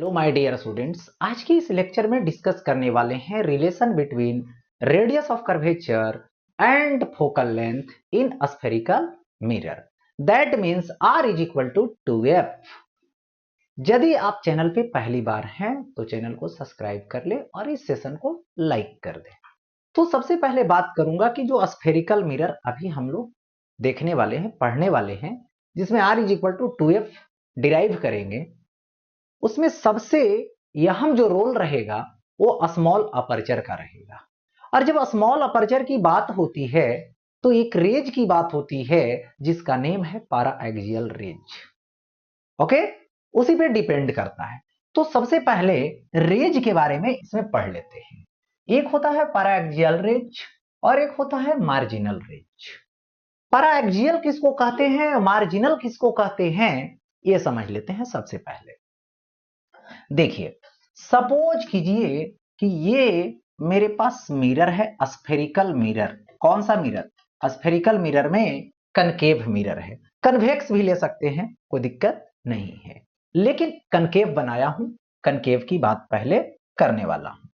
Hello my dear students, आज की इस लेक्चर में डिस्कस करने वाले हैं relation between radius of curvature and focal length in spherical mirror. That means r is equal to 2f। यदि आप चैनल पे पहली बार हैं तो चैनल को सब्सक्राइब कर ले और इस सेशन को लाइक कर दे। तो सबसे पहले बात करूंगा कि जो स्फेरिकल मिरर अभी हम लोग देखने वाले हैं, पढ़ने वाले हैं, जिसमें r is equal to 2f derive करेंगे, उसमें सबसे अहम जो रोल रहेगा वो स्मॉल अपर्चर का रहेगा। और जब स्मॉल अपर्चर की बात होती है तो एक रेज की बात होती है जिसका नेम है पारा एक्सियल रेज। ओके, उसी पे डिपेंड करता है। तो सबसे पहले रेज के बारे में इसमें पढ़ लेते हैं। एक होता है पारा एक्सियल रेज और एक होता है मार्जिनल रेज। पारा एक्सियल किसको कहते हैं, मार्जिनल किसको कहते हैं, ये समझ लेते हैं। सबसे पहले देखिए, सपोज कीजिए कि ये मेरे पास मिरर है, स्फेरिकल मिरर। कौन सा मिरर? स्फेरिकल मिरर में कनकेव मिरर है। कन्वेक्स भी ले सकते हैं, कोई दिक्कत नहीं है, लेकिन कनकेव बनाया हूं। कनकेव की बात पहले करने वाला हूं।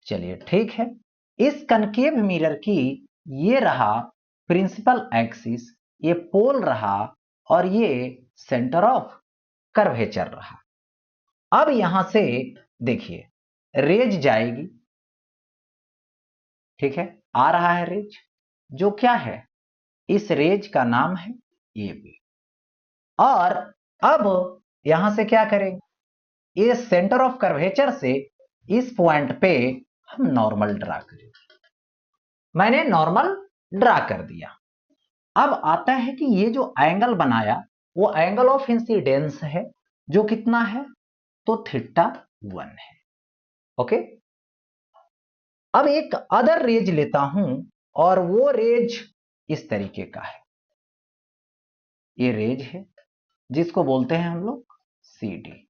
चलिए ठीक है। इस कनकेव मिरर की ये रहा प्रिंसिपल एक्सिस, ये पोल रहा और ये सेंटर ऑफ कर्वेचर रहा। अब यहां से देखिए रेज जाएगी, ठीक है, आ रहा है रेज, जो क्या है, इस रेज का नाम है ए बी। और अब यहां से क्या करेंगे, ये सेंटर ऑफ कर्वेचर से इस पॉइंट पे हम नॉर्मल ड्रा करेंगे। मैंने नॉर्मल ड्रा कर दिया। अब आता है कि ये जो एंगल बनाया वो एंगल ऑफ इंसिडेंस है, जो कितना है, तो θ1 है। ओके, अब एक अदर रेज लेता हूं और वो रेज इस तरीके का है। ये रेज है जिसको बोलते हैं हम लोग सी डी,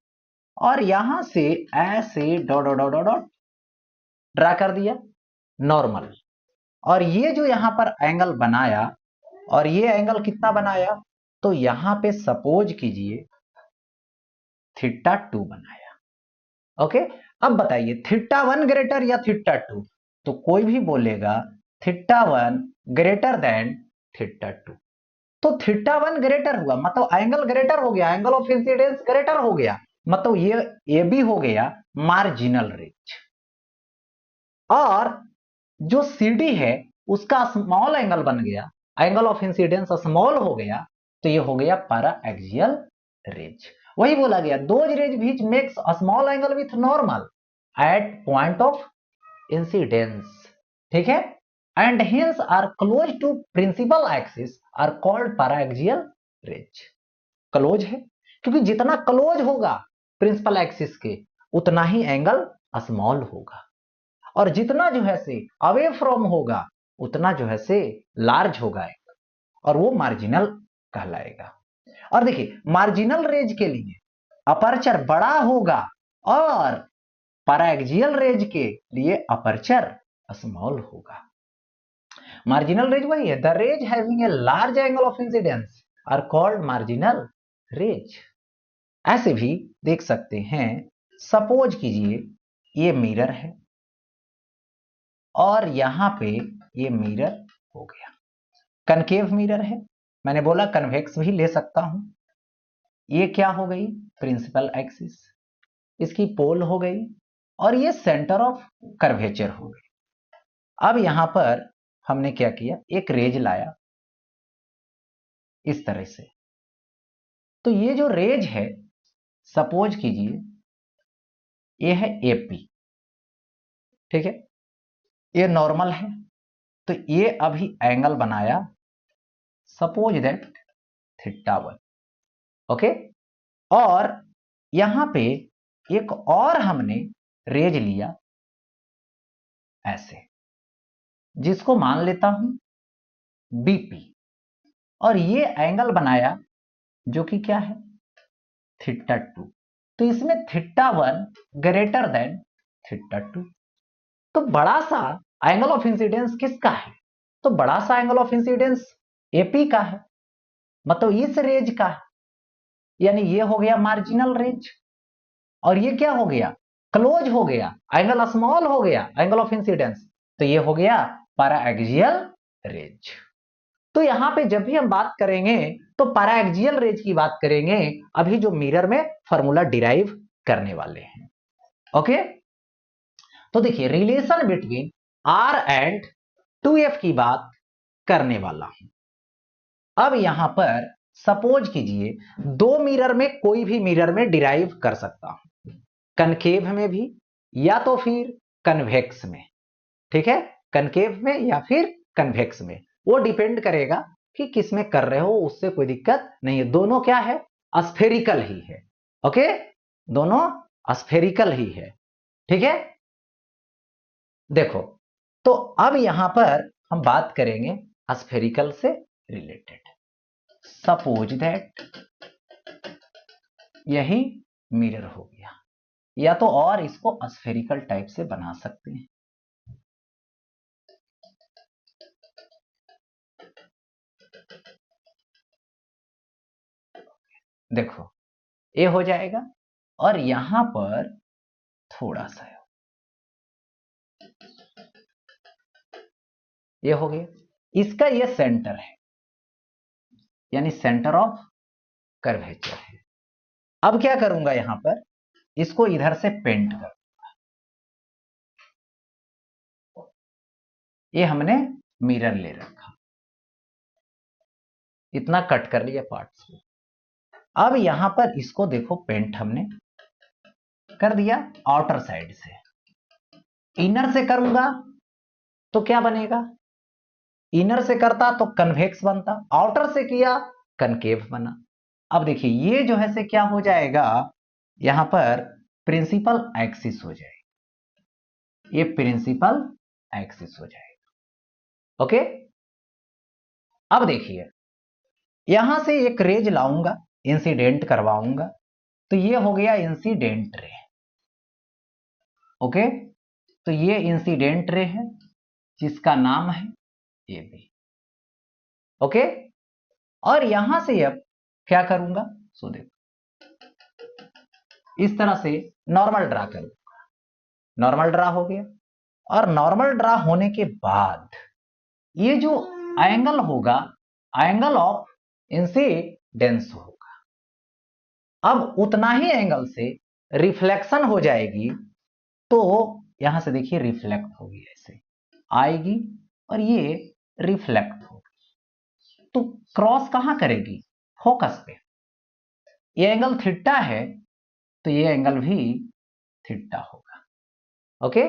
और यहां से ऐसे dot dot dot dot draw कर दिया नॉर्मल। और ये जो यहां पर एंगल बनाया, और ये एंगल कितना बनाया, तो यहां पे सपोज कीजिए θ2 बनाया। ओके, अब बताइए θ1 ग्रेटर या θ2? तो कोई भी बोलेगा θ1 ग्रेटर देन θ2। तो θ1 ग्रेटर हुआ मतलब एंगल ग्रेटर हो गया, एंगल ऑफ इंसिडेंस ग्रेटर हो गया, मतलब ये भी हो गया मार्जिनल रेज। और जो CD है उसका स्मॉल एंगल बन गया, एंगल ऑफ इंसिडेंस स्मॉल हो गया, तो ये हो गया पारा एक्सियल रेज। वही बोला गया, those rays which makes a small angle with normal at point of incidence, ठीक है, and hence are close to principal axis are called paraxial rays. Close है क्योंकि जितना क्लोज होगा प्रिंसिपल एक्सिस के उतना ही एंगल स्मॉल होगा, और जितना जो है से अवे फ्रॉम होगा उतना जो है से लार्ज होगा, और वो मार्जिनल कहलाएगा। और देखिए मार्जिनल रेज के लिए अपर्चर बड़ा होगा और पैराक्सियल रेज के लिए अपर्चर स्मॉल होगा। मार्जिनल रेज वही है, the rays having a large angle of incidence are called marginal rays. ऐसे भी देख सकते हैं, सपोज कीजिए ये मिरर है और यहां पे ये मिरर हो गया, कनकेव मिरर है, मैंने बोला कन्वेक्स भी ले सकता हूं। ये क्या हो गई, प्रिंसिपल एक्सिस, इसकी पोल हो गई, और ये सेंटर ऑफ कर्वेचर हो गई। अब यहां पर हमने क्या किया, एक रेज लाया इस तरह से। तो ये जो रेज है, सपोज कीजिए ये है AP, ठीक है, ये नॉर्मल है, तो ये अभी एंगल बनाया, सपोज दैट θ1। ओके, और यहां पे एक और हमने रेज लिया ऐसे, जिसको मान लेता हूं BP, और ये एंगल बनाया जो कि क्या है, θ2। तो इसमें θ1 ग्रेटर देन θ2। तो बड़ा सा एंगल ऑफ इंसिडेंस किसका है, तो बड़ा सा एंगल ऑफ इंसिडेंस AP का है, मतलब इस रेज का है, यानी ये हो गया मार्जिनल रेज। और ये क्या हो गया, क्लोज हो गया, एंगल स्मॉल हो गया, एंगल ऑफ इंसिडेंस, तो ये हो गया पैराएक्सियल रेज। तो यहां पे जब भी हम बात करेंगे तो पैराएक्सियल रेज की बात करेंगे, अभी जो मिरर में फॉर्मूला डिराइव करने वाले हैं। ओके, तो देखिए relation between are and 2f की बात करने वाला हूं। अब यहां पर सपोज कीजिए दो मिरर में कोई भी मिरर में डिराइव कर सकता हूं, कनकेव में भी या तो फिर कन्वेक्स में, ठीक है, कनकेव में या फिर कन्वेक्स में, वो डिपेंड करेगा कि किस में कर रहे हो, उससे कोई दिक्कत नहीं है, दोनों क्या है, स्फेरिकल ही है। ओके, दोनों स्फेरिकल ही है, ठीक है। देखो, तो अब यहां पर हम बात करेंगे स्फेरिकल से रिलेटेड। सपोज दैट यही मिरर हो गया, या तो और इसको स्फेरिकल टाइप से बना सकते हैं। देखो ये हो जाएगा, और यहां पर थोड़ा सा ये हो गया, इसका ये सेंटर है, यानी सेंटर ऑफ कर्वेचर है। अब क्या करूंगा, यहां पर इसको इधर से पेंट कर, ये हमने मिरर ले रखा, इतना कट कर लिया पार्ट्स को। अब यहां पर इसको देखो पेंट हमने कर दिया आउटर साइड से, इनर से करूंगा तो क्या बनेगा, इनर से करता तो कन्वेक्स बनता, आउटर से किया कनकेव बना। अब देखिए ये जो है से क्या हो जाएगा, यहां पर प्रिंसिपल एक्सिस हो जाएगा, ये प्रिंसिपल एक्सिस हो जाएगा। ओके, अब देखिए यहां से एक रेज लाऊंगा, इंसिडेंट करवाऊंगा, तो ये हो गया इंसिडेंट रे। ओके, तो ये इंसिडेंट रे है जिसका नाम है ए बी। ओके, और यहां से अब क्या करूंगा, सो देखो इस तरह से नॉर्मल ड्रा करूंगा, नॉर्मल ड्रा हो गया, और नॉर्मल ड्रा होने के बाद ये जो एंगल होगा, एंगल ऑफ इंसिडेंस होगा, अब उतना ही एंगल से रिफ्लेक्शन हो जाएगी, तो यहां से देखिए रिफ्लेक्ट होगी, ऐसे आएगी और ये रिफ्लेक्ट होगी, तो क्रॉस कहां करेगी, फोकस पे। ये एंगल थीटा है तो ये एंगल भी थीटा होगा। ओके,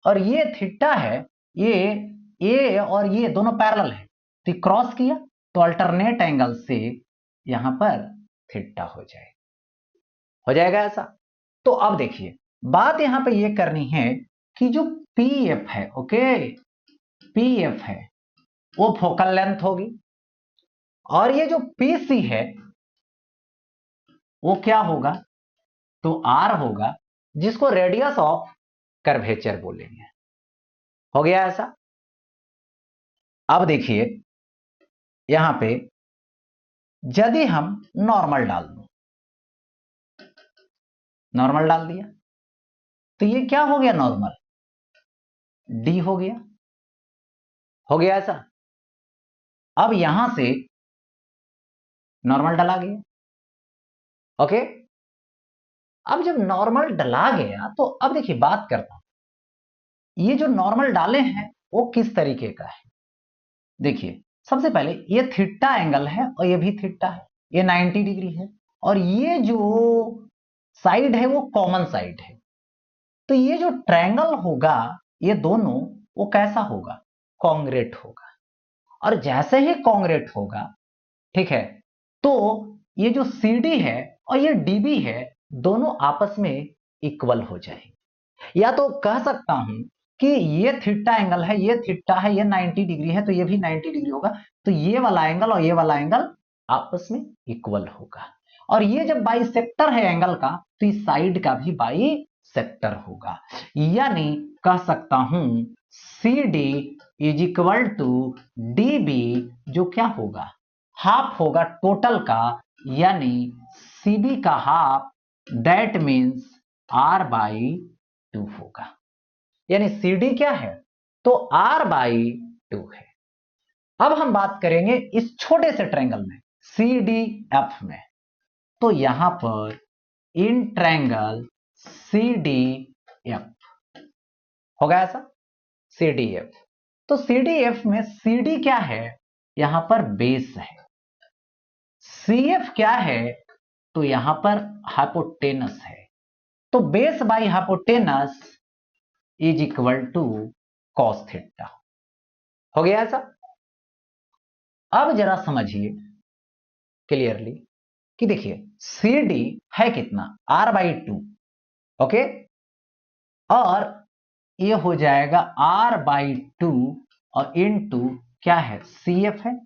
और ये थीटा है, ये और ये दोनों पैरेलल है, तो क्रॉस किया तो अल्टरनेट एंगल से यहां पर थीटा हो जाएगा ऐसा। तो अब देखिए बात यहां पे ये करनी है कि जो पी एफ है, ओके, पी एफ है वो फोकल लेंथ होगी, और ये जो पी सी है वो क्या होगा, तो आर होगा, जिसको रेडियस ऑफ कर्वेचर बोलेंगे। हो गया ऐसा। अब देखिए यहां पे यदि हम नॉर्मल डाल दो, नॉर्मल डाल दिया तो ये क्या हो गया, नॉर्मल डी हो गया ऐसा। अब यहां से नॉर्मल डला गया। ओके, अब जब नॉर्मल डला गया तो अब देखिए बात करता हूं, ये जो नॉर्मल डाले हैं वो किस तरीके का है। देखिए सबसे पहले ये थीटा एंगल है और ये भी थीटा है, ये 90 डिग्री है, और ये जो साइड है वो कॉमन साइड है, तो ये जो ट्रायंगल होगा ये दोनों वो कैसा होगा, कॉन्ग्रेट होगा, और जैसे ही कॉन्ग्रेट होगा, ठीक है, तो ये जो सी डी है और ये डी बी है दोनों आपस में इक्वल हो जाएंगे। या तो कह सकता हूं कि ये थीटा एंगल है, ये थीटा है, ये 90 डिग्री है तो ये भी 90 डिग्री होगा, तो ये वाला एंगल और ये वाला एंगल आपस में इक्वल होगा, और ये जब बाइसेक्टर है एंगल का तो इस साइड का भी बाइसेक्टर होगा, यानी कह सकता हूं C D is equal to D B, जो क्या होगा, हाफ होगा टोटल का, यानी सीबी का हाफ, दैट मीन्स r/2 होगा, यानी CD क्या है, तो r/2 है। अब हम बात करेंगे इस छोटे से ट्रायंगल में CDF में, तो यहां पर इन ट्रायंगल CDF होगा ऐसा, CDF। तो CDF में CD क्या है, यहां पर बेस है, CF क्या है, तो यहां पर हाइपोटेनस है, तो base by hypotenuse is equal to cos theta. हो गया ऐसा। अब जरा समझिए क्लियरली कि देखिए CD है कितना, r/2, ओके, और ये हो जाएगा r/2 और इनटू क्या है, CF है,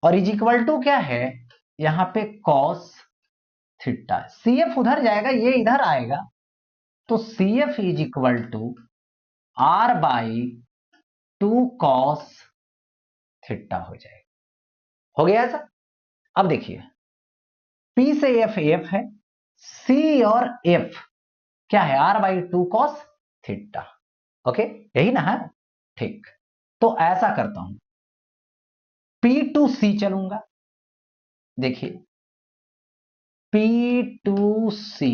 और इज इक्वल टू क्या है, यहां पे कॉस थीटा। CF उधर जाएगा, ये इधर आएगा, तो CF is equal to r/2 cos theta हो जाएगा। हो गया ऐसा। अब देखिए P से F है, C और F क्या है, r/2 कॉस थीटा, ओके, यही ना है, ठीक। तो ऐसा करता हूं, P टू C चलूंगा, देखिए P2C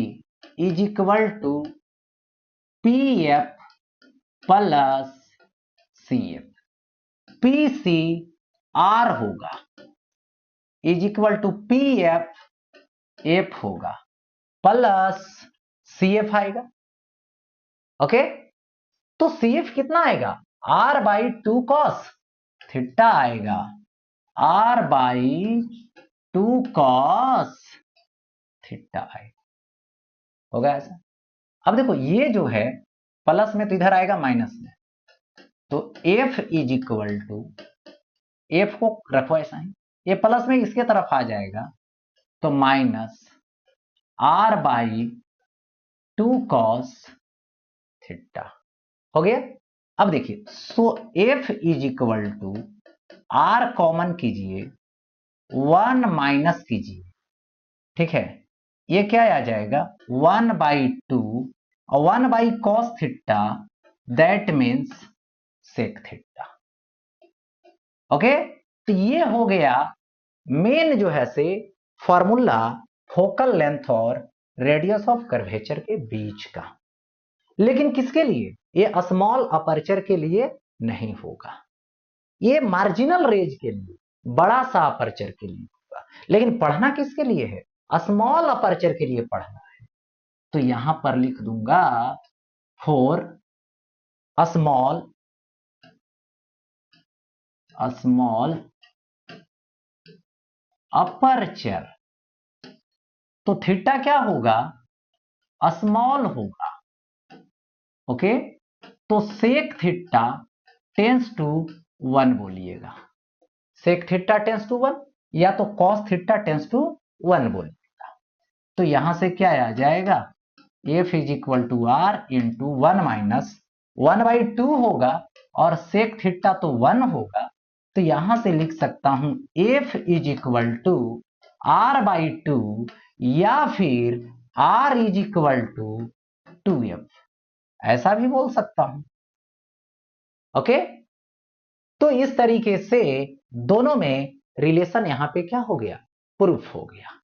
is equal to PF plus CF, PC R होगा is equal to PF F होगा प्लस CF आएगा, ओके। तो CF कितना आएगा, r/2 कॉस थीटा आएगा, r/2 कॉस थीटा आएगा। होगा ऐसा। अब देखो ये जो है प्लस में तो इधर आएगा माइनस में, तो F is equal to, F को रखो ऐसा ही, ये प्लस में इसके तरफ आ जाएगा, तो माइनस r/2 कॉस थीटा। हो गया। अब देखिए so F is equal to, R common कीजिए, 1 माइनस कीजिए, ठीक है, ये क्या आ जाएगा 1/2 और 1 cos theta, that means sec theta, okay. तो ये हो गया मेन जो है से फॉर्मूला फोकल लेंथ और रेडियस ऑफ कर्वेचर के बीच का। लेकिन किसके लिए, ये स्मॉल अपर्चर के लिए नहीं होगा, ये मार्जिनल रेज के लिए, बड़ा सा अपर्चर के लिए होगा। लेकिन पढ़ना किसके लिए है, स्मॉल अपर्चर के लिए पढ़ना है, तो यहां पर लिख दूंगा फॉर स्मॉल अपर्चर, तो थीटा क्या होगा, स्मॉल होगा, ओके। तो सेक थीटा टेंस टू 1 बोलिएगा, सेक थीटा टेंस टू 1, या तो कॉस थीटा टेंस टू 1 बोलिएगा। तो यहां से क्या आ जाएगा, F is equal to R into 1 minus 1/2 होगा, और सेक थीटा तो 1 होगा, तो यहां से लिख सकता हूं F is equal to R/2, या फिर R is equal to 2F, ऐसा भी बोल सकता हूं, ओके। तो इस तरीके से दोनों में रिलेशन यहां पे क्या हो गया, प्रूफ हो गया।